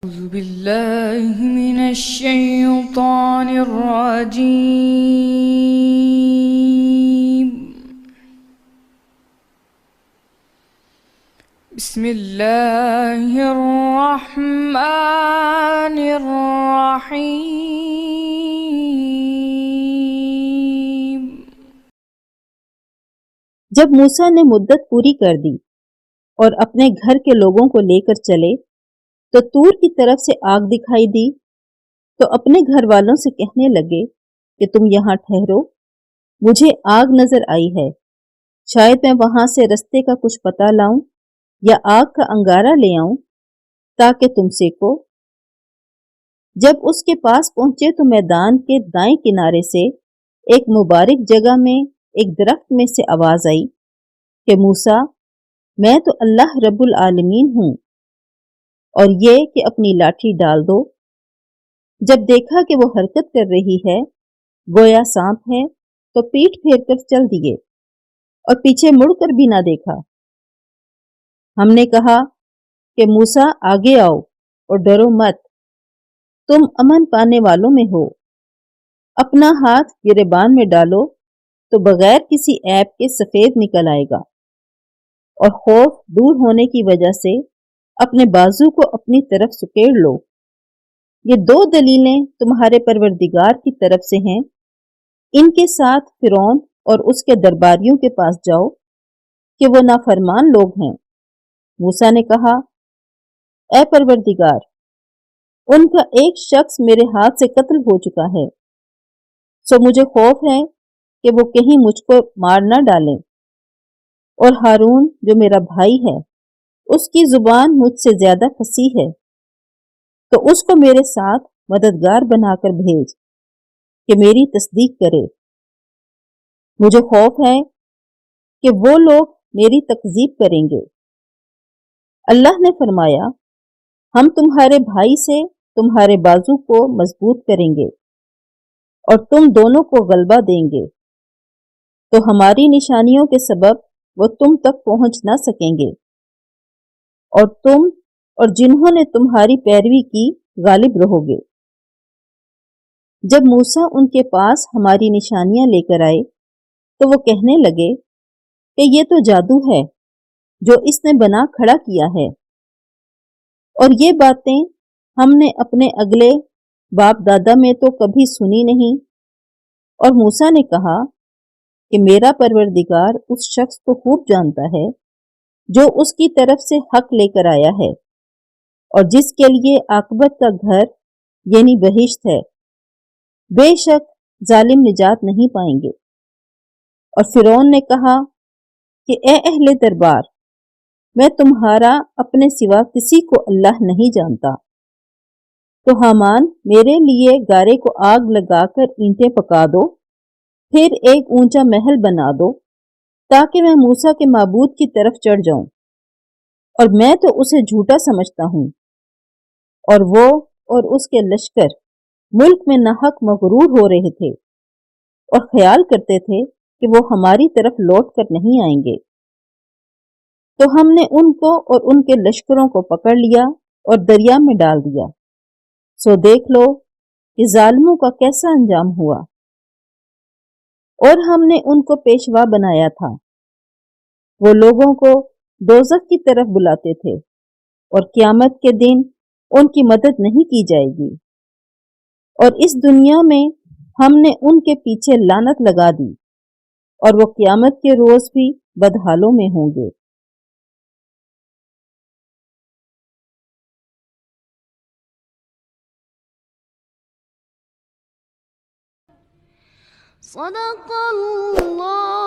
أعوذ بالله من الشيطان الرجيم. بسم الله الرحمن الرحيم. جب موسیٰ نے مدت پوری کر دی اور اپنے گھر کے لوگوں کو لے کر چلے تو طور کی طرف سے آگ دکھائی دی، تو اپنے گھر والوں سے کہنے لگے کہ تم یہاں ٹھہرو، مجھے آگ نظر آئی ہے، شاید میں وہاں سے رستے کا کچھ پتہ لاؤں یا آگ کا انگارہ لے آؤں تاکہ تم سیکو۔ جب اس کے پاس پہنچے تو میدان کے دائیں کنارے سے ایک مبارک جگہ میں ایک درخت میں سے آواز آئی کہ موسیٰ، میں تو اللہ رب العالمین ہوں، اور یہ کہ اپنی لاٹھی ڈال دو۔ جب دیکھا کہ وہ حرکت کر رہی ہے گویا سانپ ہے تو پیٹھ پھیر کر چل دیے اور پیچھے مڑ کر بھی نہ دیکھا۔ ہم نے کہا کہ موسیٰ آگے آؤ اور ڈرو مت، تم امن پانے والوں میں ہو۔ اپنا ہاتھ گریبان میں ڈالو تو بغیر کسی عیب کے سفید نکل آئے گا، اور خوف دور ہونے کی وجہ سے اپنے بازو کو اپنی طرف سکیڑ لو۔ یہ دو دلیلیں تمہارے پروردگار کی طرف سے ہیں، ان کے ساتھ فرعون اور اس کے درباریوں کے پاس جاؤ کہ وہ نافرمان لوگ ہیں۔ موسیٰ نے کہا، اے پروردگار، ان کا ایک شخص میرے ہاتھ سے قتل ہو چکا ہے، سو مجھے خوف ہے کہ وہ کہیں مجھ کو مار نہ ڈالیں، اور ہارون جو میرا بھائی ہے اس کی زبان مجھ سے زیادہ فصیح ہے، تو اس کو میرے ساتھ مددگار بنا کر بھیج کہ میری تصدیق کرے۔ مجھے خوف ہے کہ وہ لوگ میری تکذیب کریں گے۔ اللہ نے فرمایا، ہم تمہارے بھائی سے تمہارے بازو کو مضبوط کریں گے اور تم دونوں کو غلبہ دیں گے، تو ہماری نشانیوں کے سبب وہ تم تک پہنچ نہ سکیں گے، اور تم اور جنہوں نے تمہاری پیروی کی غالب رہو گے۔ جب موسیٰ ان کے پاس ہماری نشانیاں لے کر آئے تو وہ کہنے لگے کہ یہ تو جادو ہے جو اس نے بنا کھڑا کیا ہے، اور یہ باتیں ہم نے اپنے اگلے باپ دادا میں تو کبھی سنی نہیں۔ اور موسیٰ نے کہا کہ میرا پروردگار اس شخص کو خوب جانتا ہے جو اس کی طرف سے حق لے کر آیا ہے، اور جس کے لیے عاقبت کا گھر یعنی بہشت ہے۔ بے شک ظالم نجات نہیں پائیں گے۔ اور فرعون نے کہا کہ اے اہل دربار، میں تمہارا اپنے سوا کسی کو اللہ نہیں جانتا، تو حامان میرے لیے گارے کو آگ لگا کر اینٹیں پکا دو، پھر ایک اونچا محل بنا دو تاکہ میں موسیٰ کے معبود کی طرف چڑھ جاؤں، اور میں تو اسے جھوٹا سمجھتا ہوں، اور وہ اور اس کے لشکر ملک میں ناحق مغرور ہو رہے تھے اور خیال کرتے تھے کہ وہ ہماری طرف لوٹ کر نہیں آئیں گے۔ تو ہم نے ان کو اور ان کے لشکروں کو پکڑ لیا اور دریا میں ڈال دیا، سو دیکھ لو کہ ظالموں کا کیسا انجام ہوا۔ اور ہم نے ان کو پیشوا بنایا تھا، وہ لوگوں کو دوزخ کی طرف بلاتے تھے، اور قیامت کے دن ان کی مدد نہیں کی جائے گی، اور اس دنیا میں ہم نے ان کے پیچھے لعنت لگا دی، اور وہ قیامت کے روز بھی بدحالوں میں ہوں گے۔ صدق اللہ